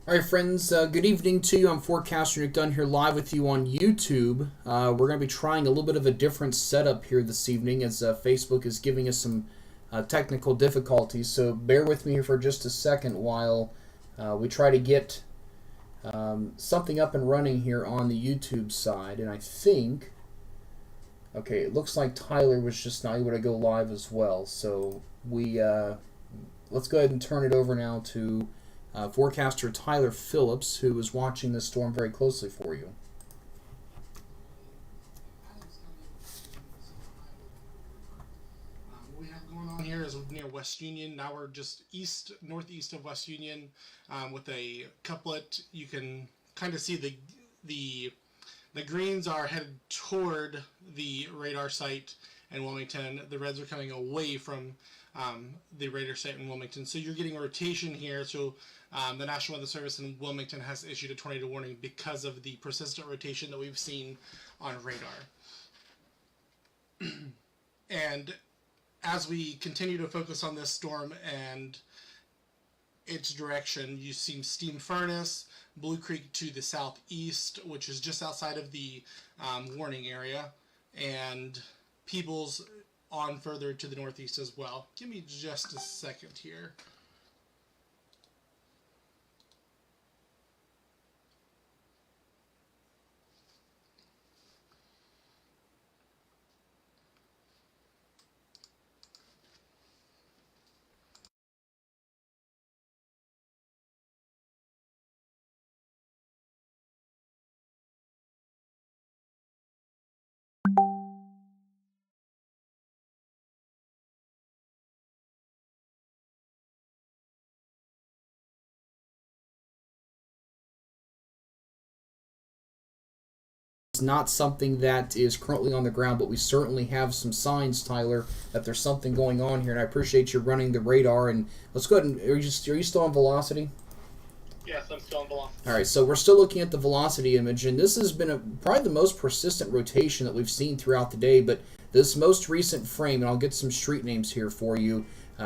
All right, friends. Good evening to you. I'm Forecaster Nick Dunn here live with you on YouTube. We're going to be trying a little bit of a different setup here this evening as Facebook is giving us some technical difficulties. So bear with me here for just a second while we try to get something up and running here on the YouTube side. And I think, okay, it looks like Tyler was just not able to go live as well. So let's go ahead and turn it over now to forecaster Tyler Phillips, who is watching this storm very closely for you. What we have going on here is near West Union. Now we're just northeast of West Union, with a couplet. You can kind of see the greens are headed toward the radar site in Wilmington. The reds are coming away from the radar site in Wilmington. So you're getting a rotation here. So the National Weather Service in Wilmington has issued a tornado warning because of the persistent rotation that we've seen on radar. And as we continue to focus on this storm and its direction, you see Steam Furnace, Blue Creek to the southeast, which is just outside of the warning area, and Peebles on further to the northeast as well. Give me just a second here. It's not something that is currently on the ground, but we certainly have some signs, Tyler, that there's something going on here, and I appreciate you running the radar. And let's go ahead and are you still on velocity? Yes, I'm still on velocity. All right, so we're still looking at the velocity image, and this has been probably the most persistent rotation that we've seen throughout the day. But this most recent frame, and I'll get some street names here for you.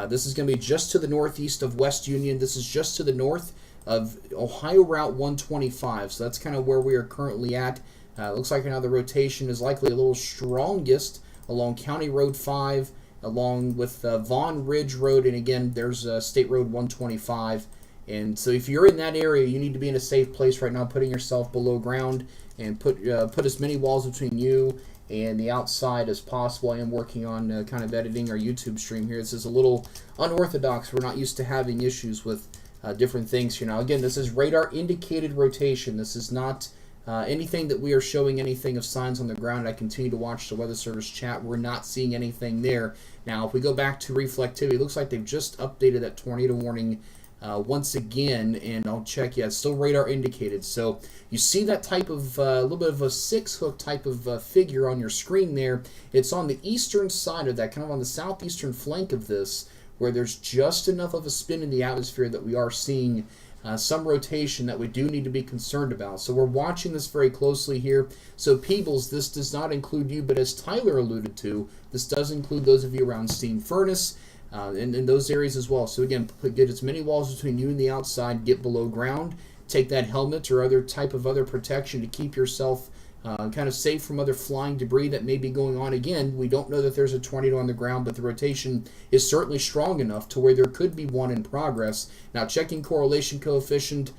This is going to be just to the northeast of West Union. This is just to the north of Ohio Route 125. So that's kind of where we are currently at. Looks like now the rotation is likely a little strongest along County Road 5, along with Vaughn Ridge Road, and again, there's State Road 125. And so if you're in that area, you need to be in a safe place right now, putting yourself below ground and put as many walls between you and the outside as possible. I am working on kind of editing our YouTube stream here. This is a little unorthodox. We're not used to having issues with different things here. Now, again, this is radar indicated rotation. This is not anything that we are showing anything of signs on the ground. I continue to watch the Weather Service chat. We're not seeing anything there. Now, if we go back to reflectivity, it looks like they've just updated that tornado warning once again, and I'll check. Yeah, it's still radar indicated. So you see that type of a little bit of a 6-hook type of figure on your screen there. It's on the eastern side of that, kind of on the southeastern flank of this, where there's just enough of a spin in the atmosphere that we are seeing some rotation that we do need to be concerned about. So we're watching this very closely here. So Peebles, this does not include you, but as Tyler alluded to, this does include those of you around Steam Furnace, and in those areas as well. So again, get as many walls between you and the outside, get below ground, take that helmet or other type of other protection to keep yourself kind of safe from other flying debris that may be going on. Again, we don't know that there's a tornado on the ground, but the rotation is certainly strong enough to where there could be one in progress. Now, checking correlation coefficient,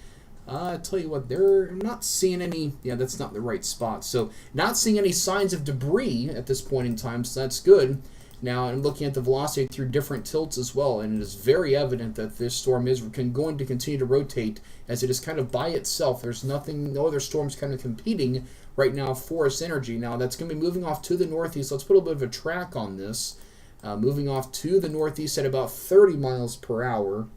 I tell you what, they're not seeing any. Yeah, that's not the right spot. So not seeing any signs of debris at this point in time, so that's good. Now, I'm looking at the velocity through different tilts as well, and it is very evident that this storm is going to continue to rotate as it is kind of by itself. There's no other storms kind of competing right now for its energy. Now, that's going to be moving off to the northeast. Let's put a bit of a track on this. Moving off to the northeast at about 30 miles per hour.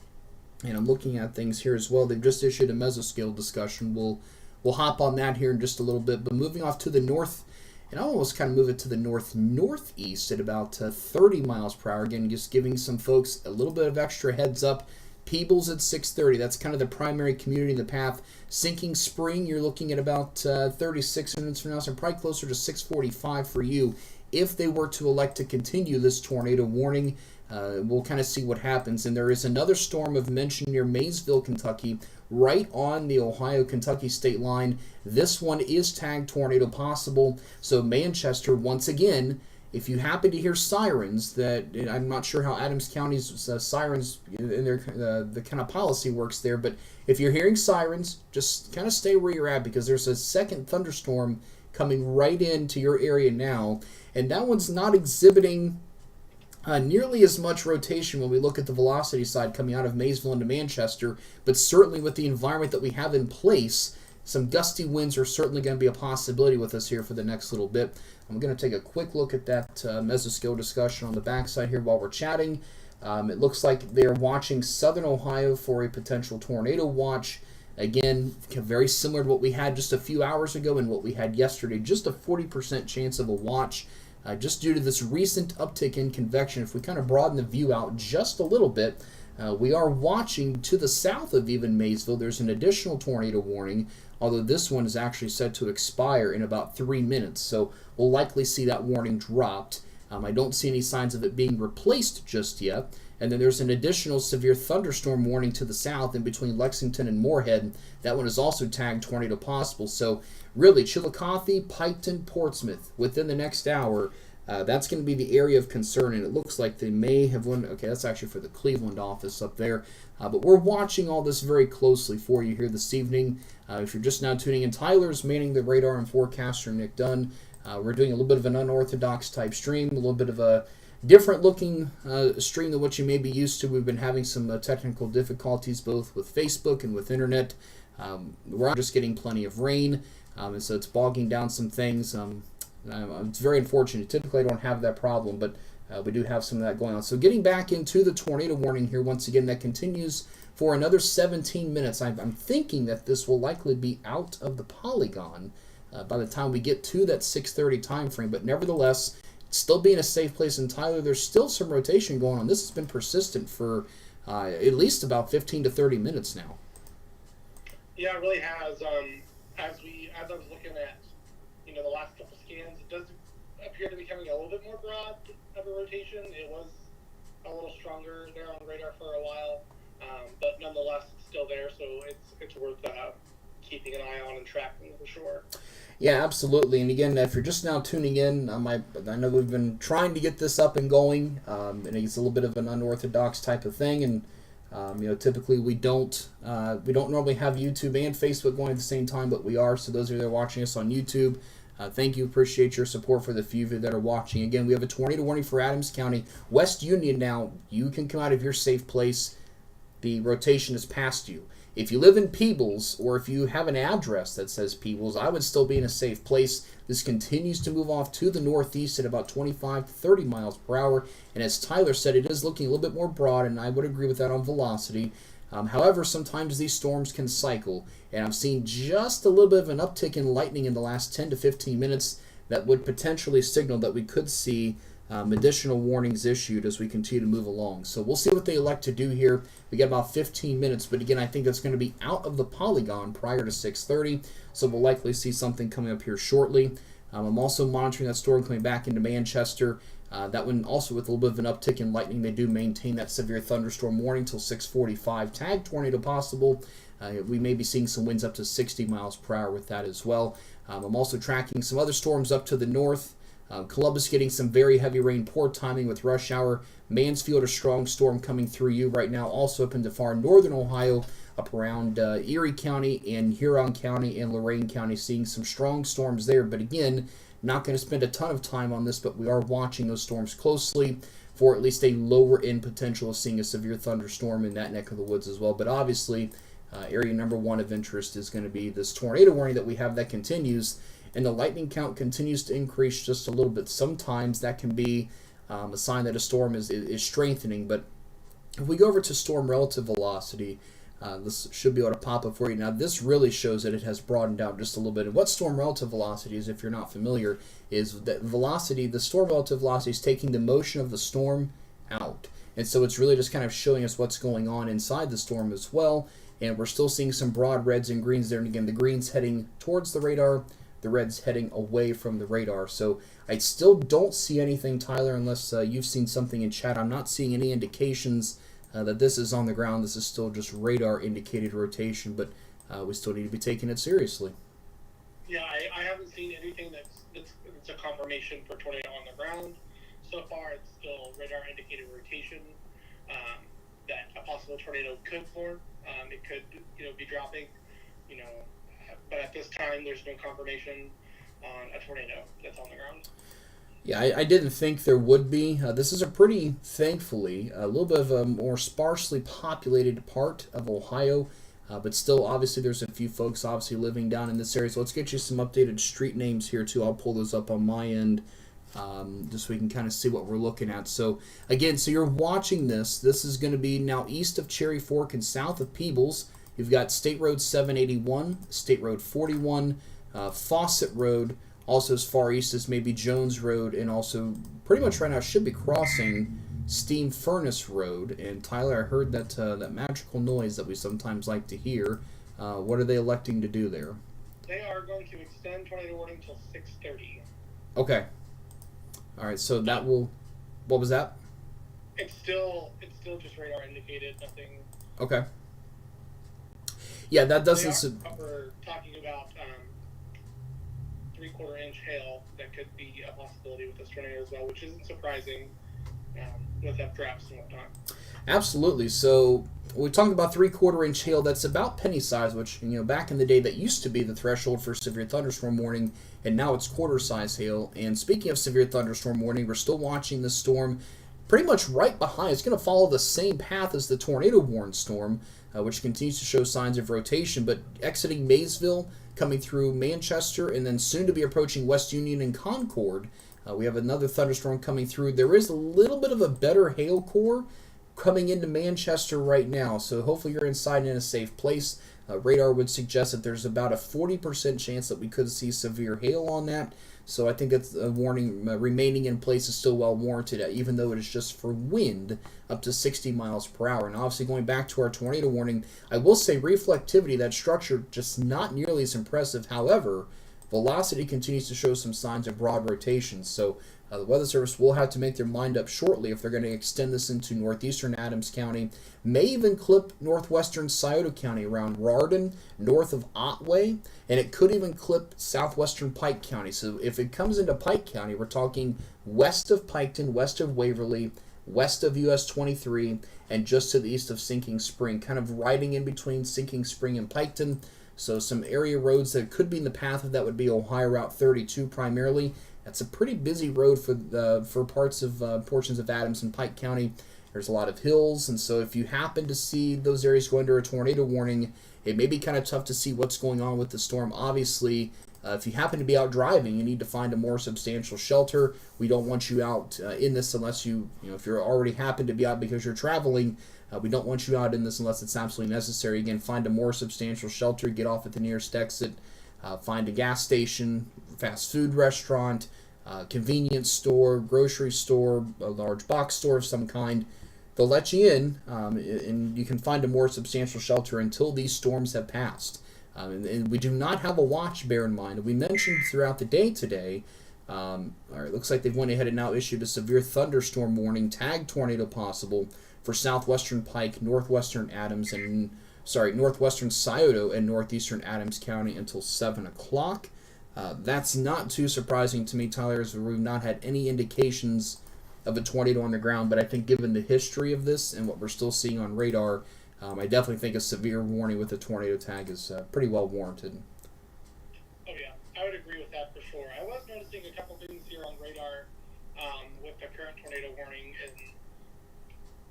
And I'm looking at things here as well. They've just issued a mesoscale discussion. We'll hop on that here in just a little bit. But moving off to the north, and I'll almost kind of move it to the north-northeast at about 30 miles per hour. Again, just giving some folks a little bit of extra heads up. Peebles at 6:30. That's kind of the primary community in the path. Sinking Spring, you're looking at about 36 minutes from now, so probably closer to 6:45 for you if they were to elect to continue this tornado warning. We'll kind of see what happens. And there is another storm of mention near Maysville, Kentucky, right on the Ohio-Kentucky state line. This one is tagged tornado possible. So Manchester, once again, if you happen to hear sirens, that I'm not sure how Adams County's sirens in their the kind of policy works there, but if you're hearing sirens, just kind of stay where you're at, because there's a second thunderstorm coming right into your area now, and that one's not exhibiting nearly as much rotation when we look at the velocity side coming out of Maysville into Manchester, but certainly with the environment that we have in place, some gusty winds are certainly going to be a possibility with us here for the next little bit. I'm going to take a quick look at that mesoscale discussion on the backside here while we're chatting. It looks like they're watching southern Ohio for a potential tornado watch. Again, very similar to what we had just a few hours ago and what we had yesterday, just a 40% chance of a watch. Just due to this recent uptick in convection, if we kind of broaden the view out just a little bit, we are watching to the south of even Maysville. There's an additional tornado warning, although this one is actually set to expire in about 3 minutes. So we'll likely see that warning dropped. I don't see any signs of it being replaced just yet. And then there's an additional severe thunderstorm warning to the south in between Lexington and Moorhead. That one is also tagged tornado possible. So really, Chillicothe, Piketon, Portsmouth, within the next hour, that's going to be the area of concern. And it looks like they may have won. Okay, that's actually for the Cleveland office up there. But we're watching all this very closely for you here this evening. If you're just now tuning in, Tyler's manning the radar and forecaster Nick Dunn. We're doing a little bit of an unorthodox type stream, a little bit of a different looking stream than what you may be used to. We've been having some technical difficulties both with Facebook and with internet. We're just getting plenty of rain, and so it's bogging down some things. It's very unfortunate. Typically I don't have that problem, but we do have some of that going on. So getting back into the tornado warning here once again, that continues for another 17 minutes. I'm thinking that this will likely be out of the polygon by the time we get to that 6:30 time frame, but nevertheless, still being a safe place. In Tyler, there's still some rotation going on. This has been persistent for at least about 15 to 30 minutes now. Yeah, it really has. As I was looking at, the last couple scans, it does appear to be becoming a little bit more broad of a rotation. It was a little stronger there on radar for a while, but nonetheless, it's still there. So it's worth keeping an eye on and tracking for sure. Yeah, absolutely. And again, if you're just now tuning in, I know we've been trying to get this up and going, and it's a little bit of an unorthodox type of thing. And typically we don't normally have YouTube and Facebook going at the same time, but we are. So those of you that are watching us on YouTube, thank you. Appreciate your support for the few of you that are watching. Again, we have a tornado warning for Adams County, West Union. Now you can come out of your safe place. The rotation is past you. If you live in Peebles, or if you have an address that says Peebles, I would still be in a safe place. This continues to move off to the northeast at about 25 to 30 miles per hour. And as Tyler said, it is looking a little bit more broad, and I would agree with that on velocity. However, sometimes these storms can cycle, and I've seen just a little bit of an uptick in lightning in the last 10 to 15 minutes that would potentially signal that we could see additional warnings issued as we continue to move along. So we'll see what they elect to do here. We got about 15 minutes, but again, I think that's going to be out of the polygon prior to 6:30, so we'll likely see something coming up here shortly. I'm also monitoring that storm coming back into Manchester. That one also with a little bit of an uptick in lightning. They do maintain that severe thunderstorm warning till 6:45. Tag tornado possible. We may be seeing some winds up to 60 miles per hour with that as well. I'm also tracking some other storms up to the north. Columbus getting some very heavy rain, poor timing with rush hour. Mansfield, a strong storm coming through you right now, also up into far northern Ohio, up around Erie County and Huron County and Lorain County, seeing some strong storms there. But again, not going to spend a ton of time on this, but we are watching those storms closely for at least a lower end potential of seeing a severe thunderstorm in that neck of the woods as well. But obviously, area number one of interest is going to be this tornado warning that we have that continues. And the lightning count continues to increase just a little bit. Sometimes that can be a sign that a storm is strengthening. But if we go over to storm relative velocity, this should be able to pop up for you. Now, this really shows that it has broadened out just a little bit. And what storm relative velocity is, if you're not familiar, is that velocity, the storm relative velocity is taking the motion of the storm out. And so it's really just kind of showing us what's going on inside the storm as well. And we're still seeing some broad reds and greens there. And again, the greens heading towards the radar, the red's heading away from the radar. So I still don't see anything, Tyler, unless you've seen something in chat. I'm not seeing any indications that this is on the ground. This is still just radar indicated rotation, but we still need to be taking it seriously. Yeah, I haven't seen anything that's a confirmation for tornado on the ground. So far, it's still radar indicated rotation. That a possible tornado could form. It could, be dropping. But at this time, there's no confirmation on a tornado that's on the ground. Yeah, I didn't think there would be. This is a pretty, thankfully, a little bit of a more sparsely populated part of Ohio. But still, obviously, there's a few folks obviously living down in this area. So let's get you some updated street names here, too. I'll pull those up on my end just so we can kind of see what we're looking at. So, again, so you're watching this. This is going to be now east of Cherry Fork and south of Peebles. You've got State Road 781, State Road 41, Fawcett Road, also as far east as maybe Jones Road, and also pretty much right now should be crossing Steam Furnace Road. And Tyler, I heard that that magical noise that we sometimes like to hear. What are they electing to do there? They are going to extend tornado warning until 6:30. Okay. All right. So that will. What was that? It's still just radar indicated. Nothing. Okay. Yeah, that doesn't. We're talking about 3/4 inch hail that could be a possibility with this tornado as well, which isn't surprising. With updrafts and whatnot. Absolutely. So we talked about 3/4 inch hail. That's about penny size, which back in the day that used to be the threshold for severe thunderstorm warning, and now it's quarter size hail. And speaking of severe thunderstorm warning, we're still watching this storm pretty much right behind. It's going to follow the same path as the tornado warned storm, which continues to show signs of rotation, but exiting Maysville, coming through Manchester, and then soon to be approaching West Union and Concord. We have another thunderstorm coming through. There is a little bit of a better hail core coming into Manchester right now, so hopefully you're inside in a safe place. Radar would suggest that there's about a 40% chance that we could see severe hail on that, so I think it's a warning remaining in place is still well warranted, even though it is just for wind up to 60 miles per hour. And obviously going back to our tornado warning, I will say reflectivity, that structure, just not nearly as impressive. However, velocity continues to show some signs of broad rotation, so the Weather Service will have to make their mind up shortly if they're going to extend this into northeastern Adams County, may even clip northwestern Scioto County around Rardon, north of Otway, and it could even clip southwestern Pike County. So if it comes into Pike County, we're talking west of Piketon, west of Waverly, west of US 23, and just to the east of Sinking Spring, kind of riding in between Sinking Spring and Piketon. So some area roads that could be in the path of that would be Ohio Route 32 primarily. That's a pretty busy road for portions of Adams and Pike County. There's a lot of hills, and so if you happen to see those areas go under a tornado warning, it may be kind of tough to see what's going on with the storm. Obviously, if you happen to be out driving, you need to find a more substantial shelter. We don't want you out in this unless if you're already happen to be out because you're traveling. We don't want you out in this unless it's absolutely necessary. Again, find a more substantial shelter, get off at the nearest exit, find a gas station, fast food restaurant, convenience store, grocery store, a large box store of some kind. They'll let you in, and you can find a more substantial shelter until these storms have passed. And we do not have a watch, bear in mind. We mentioned throughout the day today, all right, looks like they've went ahead and now issued a severe thunderstorm warning, tag tornado possible, for southwestern Pike, northwestern Scioto, and northeastern Adams County until 7 o'clock. That's not too surprising to me, Tyler, as we've not had any indications of a tornado on the ground, but I think given the history of this and what we're still seeing on radar, I definitely think a severe warning with a tornado tag is pretty well warranted. Oh yeah, I would agree with that for sure. I was noticing a couple things here on radar with the current tornado warning, and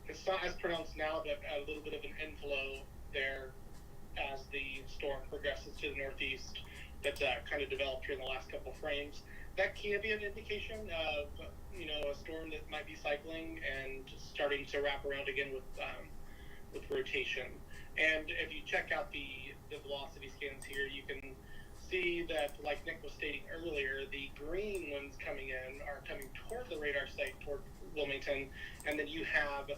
it's not as pronounced now, but a little bit of an inflow there as the storm progresses to the northeast that's kind of developed here in the last couple frames. That can be an indication of a storm that might be cycling and starting to wrap around again with rotation. And if you check out the velocity scans here, you can see that, like Nick was stating earlier, the green ones coming in are coming toward the radar site, toward Wilmington, and then you have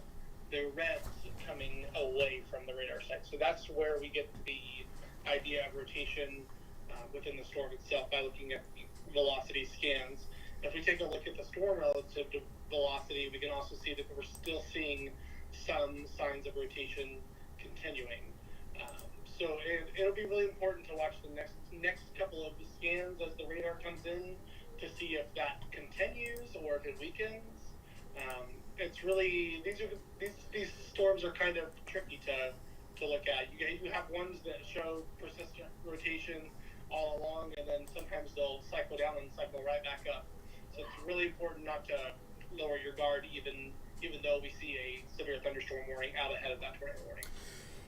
the reds coming away from the radar site. So that's where we get the idea of rotation within the storm itself by looking at velocity scans. If we take a look at the storm relative to velocity, we can also see that we're still seeing some signs of rotation continuing. So it'll be really important to watch the next couple of scans as the radar comes in to see if that continues or if it weakens. It's really these storms are kind of tricky to look at. You have ones that show persistent rotation all along, and then sometimes they'll cycle down and cycle right back up. So it's really important not to lower your guard, even though we see a severe thunderstorm warning out ahead of that tornado warning.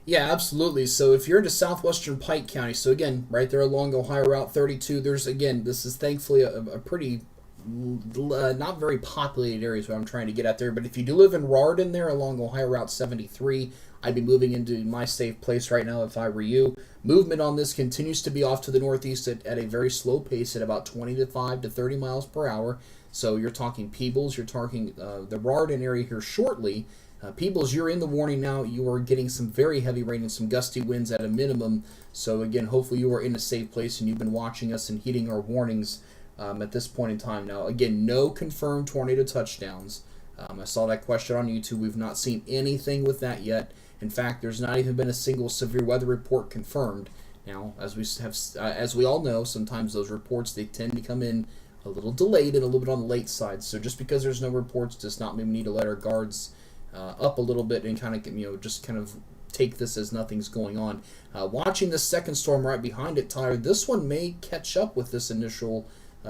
Yeah, absolutely. So if you're into southwestern Pike County, so again, right there along Ohio Route 32, there's, again, this is thankfully a pretty not very populated area is what I'm trying to get at there. But if you do live in Rardon there along Ohio Route 73, I'd be moving into my safe place right now if I were you. Movement on this continues to be off to the northeast at a very slow pace at about 25 to 30 miles per hour. So you're talking Peebles, you're talking the Rardon area here shortly. Peebles, you're in the warning now. You are getting some very heavy rain and some gusty winds at a minimum. So again, hopefully you are in a safe place and you've been watching us and heeding our warnings at this point in time. Now, again, no confirmed tornado touchdowns. I saw that question on YouTube. We've not seen anything with that yet. In fact, there's not even been a single severe weather report confirmed. Now, as we all know, sometimes those reports, they tend to come in a little delayed and a little bit on the late side. So just because there's no reports does not mean we need to let our guards up a little bit and kind of, just kind of take this as nothing's going on. Watching the second storm right behind it, Tyler, this one may catch up with this initial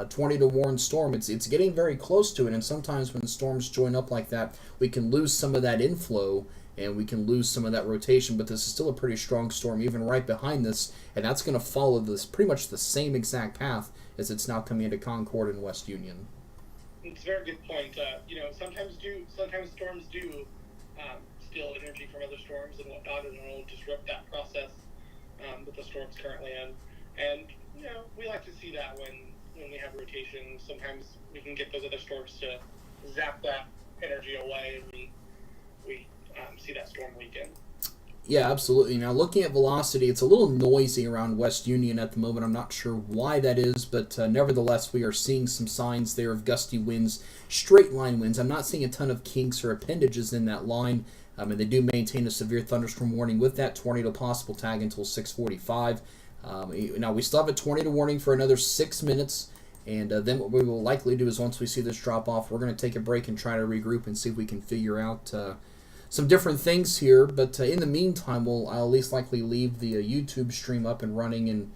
tornado warned storm. It's getting very close to it, and sometimes when storms join up like that, we can lose some of that inflow and we can lose some of that rotation, but this is still a pretty strong storm even right behind this, and that's going to follow this pretty much the same exact path as it's now coming into Concord and West Union. It's a very good point. Sometimes storms do steal energy from other storms and whatnot, and it'll disrupt that process that the storm's currently in. And we like to see that when we have rotation. Sometimes we can get those other storms to zap that energy away, and we see that storm weaken. Yeah, absolutely. Now, looking at velocity, it's a little noisy around West Union at the moment. I'm not sure why that is, but nevertheless, we are seeing some signs there of gusty winds, straight line winds. I'm not seeing a ton of kinks or appendages in that line, and they do maintain a severe thunderstorm warning with that tornado possible tag until 6:45. Now, we still have a tornado warning for another 6 minutes, and then what we will likely do is once we see this drop off, we're going to take a break and try to regroup and see if we can figure out some different things here, but in the meantime, I'll at least likely leave the YouTube stream up and running, and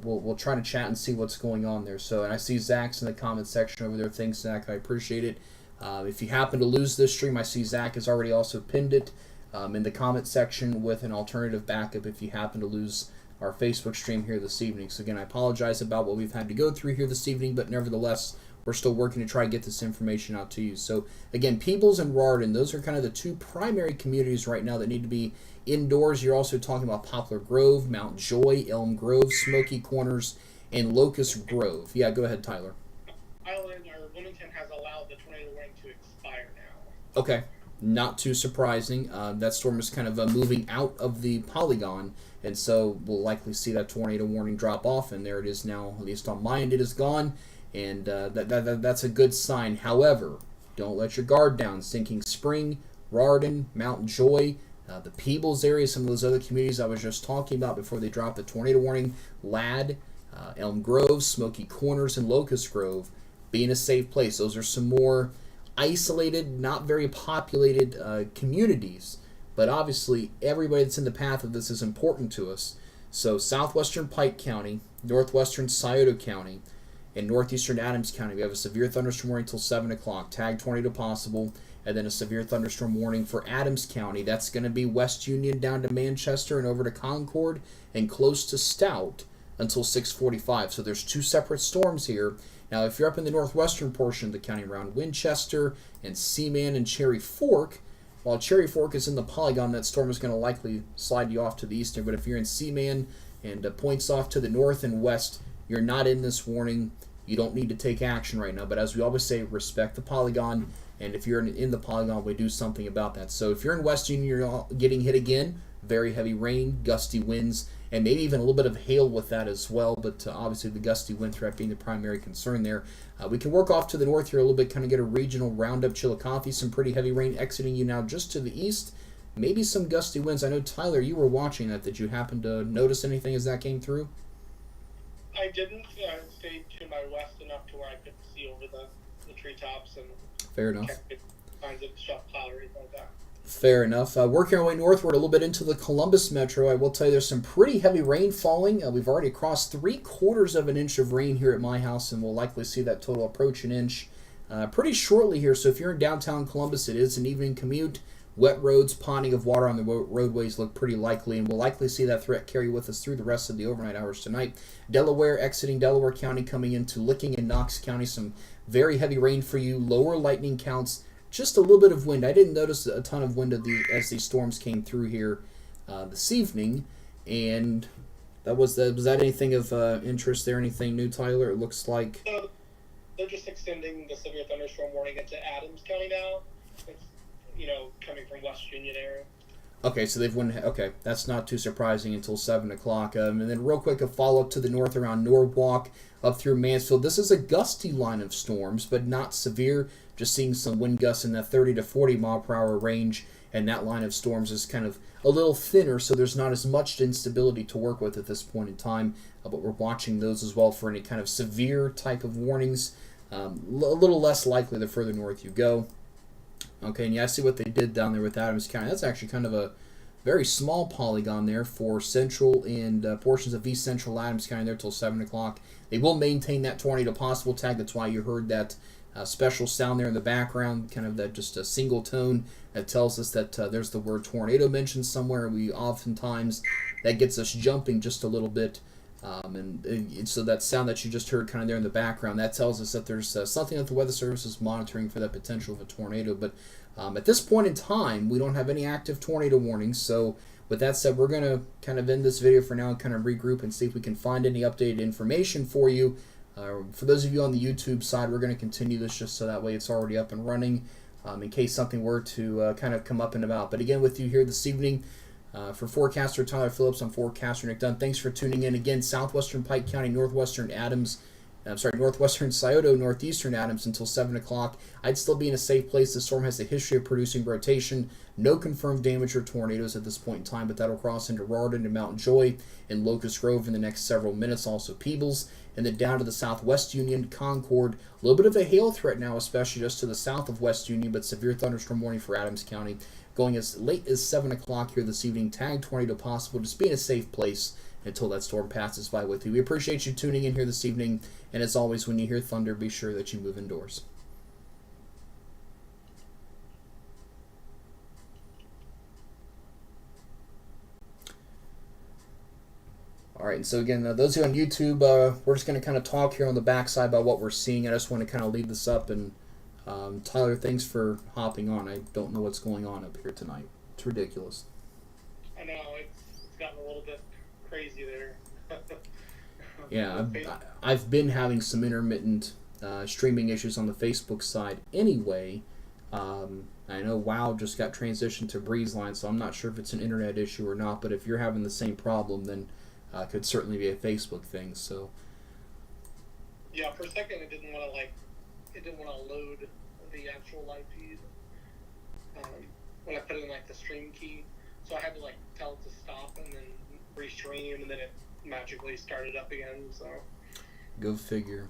we'll try to chat and see what's going on there. So, and I see Zach's in the comment section over there. Thanks, Zach. I appreciate it. If you happen to lose this stream, I see Zach has already also pinned it in the comment section with an alternative backup if you happen to lose our Facebook stream here this evening. So again, I apologize about what we've had to go through here this evening, but nevertheless, we're still working to try to get this information out to you. So again, Peebles and Rardon, those are kind of the two primary communities right now that need to be indoors. You're also talking about Poplar Grove, Mount Joy, Elm Grove, Smoky Corners, and Locust Grove. Yeah, go ahead, Tyler. Island or Wilmington has allowed the tornado warning to expire now. Okay, not too surprising. That storm is kind of moving out of the polygon, and so we'll likely see that tornado warning drop off, and there it is now. At least on my end, it is gone. And that's a good sign. However, don't let your guard down. Sinking Spring, Rardon, Mount Joy, the Peebles area, some of those other communities I was just talking about before they dropped the tornado warning, Ladd, Elm Grove, Smoky Corners, and Locust Grove, be in a safe place. Those are some more isolated, not very populated communities. But obviously, everybody that's in the path of this is important to us. So southwestern Pike County, northwestern Scioto County, in northeastern Adams County, we have a severe thunderstorm warning until 7 o'clock, tag tornado possible, and then a severe thunderstorm warning for Adams County. That's going to be West Union down to Manchester and over to Concord and close to Stout until 6:45. So there's two separate storms here. Now, if you're up in the northwestern portion of the county around Winchester and Seaman and Cherry Fork, while Cherry Fork is in the polygon, that storm is going to likely slide you off to the eastern. But if you're in Seaman and points off to the north and west, you're not in this warning. You don't need to take action right now. But as we always say, respect the polygon. And if you're in the polygon, we do something about that. So if you're in West Union, you're getting hit again. Very heavy rain, gusty winds, and maybe even a little bit of hail with that as well. But obviously the gusty wind threat being the primary concern there. We can work off to the north here a little bit, kind of get a regional roundup. Chillicothe, some pretty heavy rain exiting you now just to the east. Maybe some gusty winds. I know, Tyler, you were watching that. Did you happen to notice anything as that came through? I didn't. I stayed to my west enough to where I could see over the treetops and Fair enough. signs of shelf cloud or anything like that. Fair enough. Working our way northward a little bit into the Columbus metro, I will tell you there's some pretty heavy rain falling. We've already crossed 3/4 of an inch of rain here at my house, and we'll likely see that total approach an inch pretty shortly here. So if you're in downtown Columbus, it is an evening commute. Wet roads, ponding of water on the roadways look pretty likely, and we'll likely see that threat carry with us through the rest of the overnight hours tonight. Delaware, exiting Delaware County, coming into Licking and Knox County. Some very heavy rain for you. Lower lightning counts. Just a little bit of wind. I didn't notice a ton of wind as these storms came through here this evening. And was that anything of interest there? Anything new, Tyler? It looks like They're just extending the severe thunderstorm warning into Adams County now. It's, coming from West Union area. Okay, so they've went. Okay, that's not too surprising until 7 o'clock. And then real quick, a follow-up to the north around Norwalk up through Mansfield. This is a gusty line of storms, but not severe. Just seeing some wind gusts in that 30 to 40 mile per hour range, and that line of storms is kind of a little thinner, so there's not as much instability to work with at this point in time. But we're watching those as well for any kind of severe type of warnings. A little less likely the further north you go. Okay, and yeah, I see what they did down there with Adams County. That's actually kind of a very small polygon there for central and portions of east central Adams County there till 7 o'clock. They will maintain that tornado possible tag. That's why you heard that special sound there in the background, kind of that just a single tone that tells us that there's the word tornado mentioned somewhere. We oftentimes, that gets us jumping just a little bit. And so that sound that you just heard kind of there in the background, that tells us that there's something that the Weather Service is monitoring for that potential of a tornado. But at this point in time, we don't have any active tornado warnings. So with that said, we're going to kind of end this video for now and kind of regroup and see if we can find any updated information for you. For those of you on the YouTube side, we're going to continue this just so that way it's already up and running in case something were to kind of come up and about. But again, with you here this evening, for forecaster Tyler Phillips, I'm forecaster Nick Dunn. Thanks for tuning in. Again, southwestern Pike County, northwestern Scioto, northeastern Adams until 7 o'clock. I'd still be in a safe place. The storm has a history of producing rotation. No confirmed damage or tornadoes at this point in time, but that'll cross into Rardon and Mount Joy and Locust Grove in the next several minutes. Also Peebles, and then down to the southwest Union, Concord. A little bit of a hail threat now, especially just to the south of West Union, but severe thunderstorm warning for Adams County. Going as late as 7 o'clock here this evening. Tag tornado possible. Just be in a safe place until that storm passes by with you. We appreciate you tuning in here this evening. And as always, when you hear thunder, be sure that you move indoors. All right, and so again, those who are on YouTube, we're just going to kind of talk here on the backside about what we're seeing. I just want to kind of leave this up. And Tyler, thanks for hopping on. I don't know what's going on up here tonight. It's ridiculous. I know, it's gotten a little bit crazy there. Yeah, I've been having some intermittent streaming issues on the Facebook side anyway. I know WoW just got transitioned to BreezeLine, so I'm not sure if it's an internet issue or not, but if you're having the same problem, then it could certainly be a Facebook thing. So yeah, for a second it didn't want to load the actual live feed when I put in the stream key, so I had to tell it to stop and then restream, and then it magically started up again. So go figure.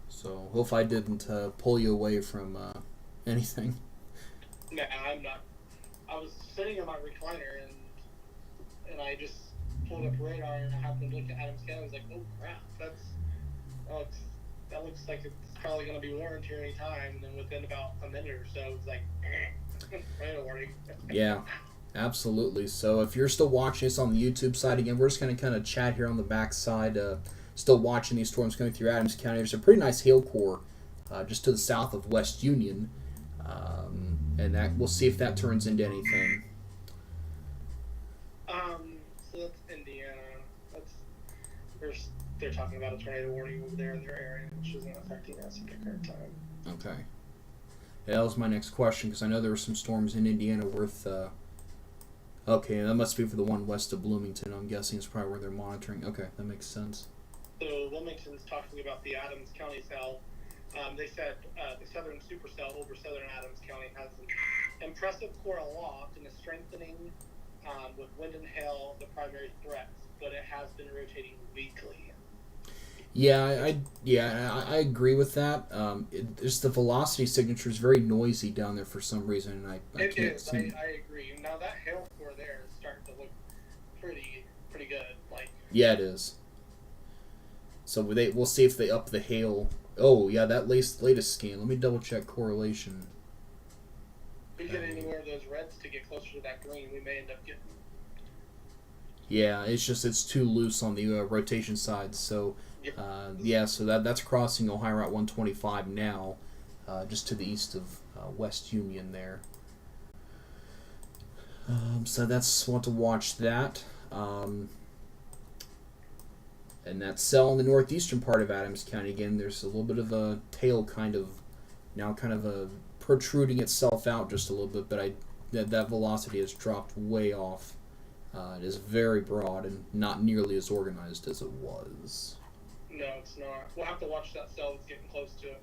So hopefully I didn't pull you away from anything. Nah, I'm not. I was sitting in my recliner and I just pulled up radar and I happened to look at Adams County. I was like, oh crap, that looks like it's probably going to be warned here any time. And then within about a minute or so, it's like, radar warning. Yeah, absolutely. So if you're still watching us on the YouTube side, again, we're just going to kind of chat here on the back side. Still watching these storms coming through Adams County. There's a pretty nice hail core just to the south of West Union. And that we'll see if that turns into anything. So that's Indiana. They're talking about a tornado warning over there in their area, which isn't affecting us at the current time. Okay. Yeah, that was my next question, because I know there were some storms in Indiana worth Okay, that must be for the one west of Bloomington. I'm guessing it's probably where they're monitoring. Okay, that makes sense. So Wilmington's talking about the Adams County cell. They said the southern supercell over southern Adams County has an impressive core aloft and is strengthening with wind and hail the primary threats, but it has been rotating weakly. Yeah, I agree with that. Just the velocity signature is very noisy down there for some reason, and I can't see. I agree. Now that hail core there is starting to look pretty good. Like Yeah, it is. So we'll see if they up the hail. Oh yeah, that latest scan. Let me double check correlation. if we get any more of those reds to get closer to that green, we may end up getting. Yeah, it's too loose on the rotation side. So so that's crossing Ohio Route 125 now, just to the east of West Union there. So that's want to watch that. And that cell in the northeastern part of Adams County, again, there's a little bit of a tail kind of protruding itself out just a little bit, but that velocity has dropped way off. It is very broad and not nearly as organized as it was. No, it's not. We'll have to watch that cell that's getting close to it.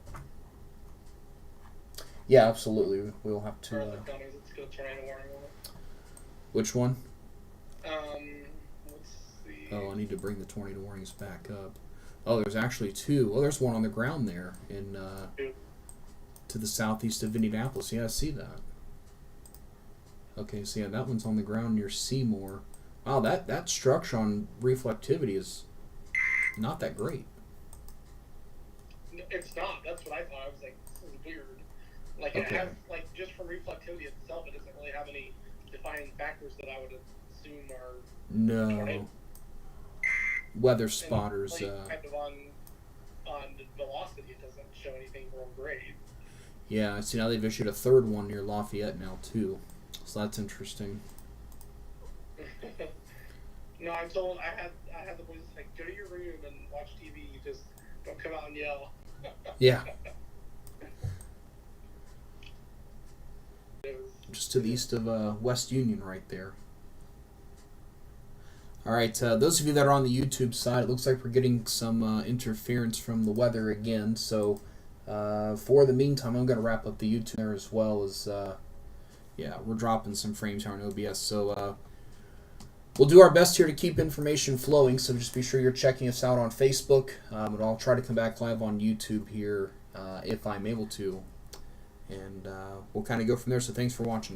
Yeah, absolutely. We'll have to. Let's go tornado warning on it. Which one? Let's see. Oh, I need to bring the tornado warnings back up. Oh, there's actually two. Oh, there's one on the ground there in to the southeast of Indianapolis. Yeah, I see that. Okay, so yeah, that one's on the ground near Seymour. Wow, that structure on reflectivity is not that great. It's not. That's what I thought. I was like, this is weird. Like, Okay. it has, like, just from reflectivity itself, it doesn't really have any defining factors that I would assume are No. tornado. Weather And, spotters. like, kind of on the velocity, it doesn't show anything real great. Yeah, I see now they've issued a third one near Lafayette now too. So that's interesting. No, I had the boys like, go to your room and watch TV. Just don't come out and yell. Yeah, It was, just to the east of West Union right there. All right, those of you that are on the YouTube side, it looks like we're getting some interference from the weather again. So for the meantime, I'm going to wrap up the YouTube there as well as, we're dropping some frames here on OBS. So we'll do our best here to keep information flowing. So just be sure you're checking us out on Facebook. And I'll try to come back live on YouTube here if I'm able to. And we'll kind of go from there. So thanks for watching.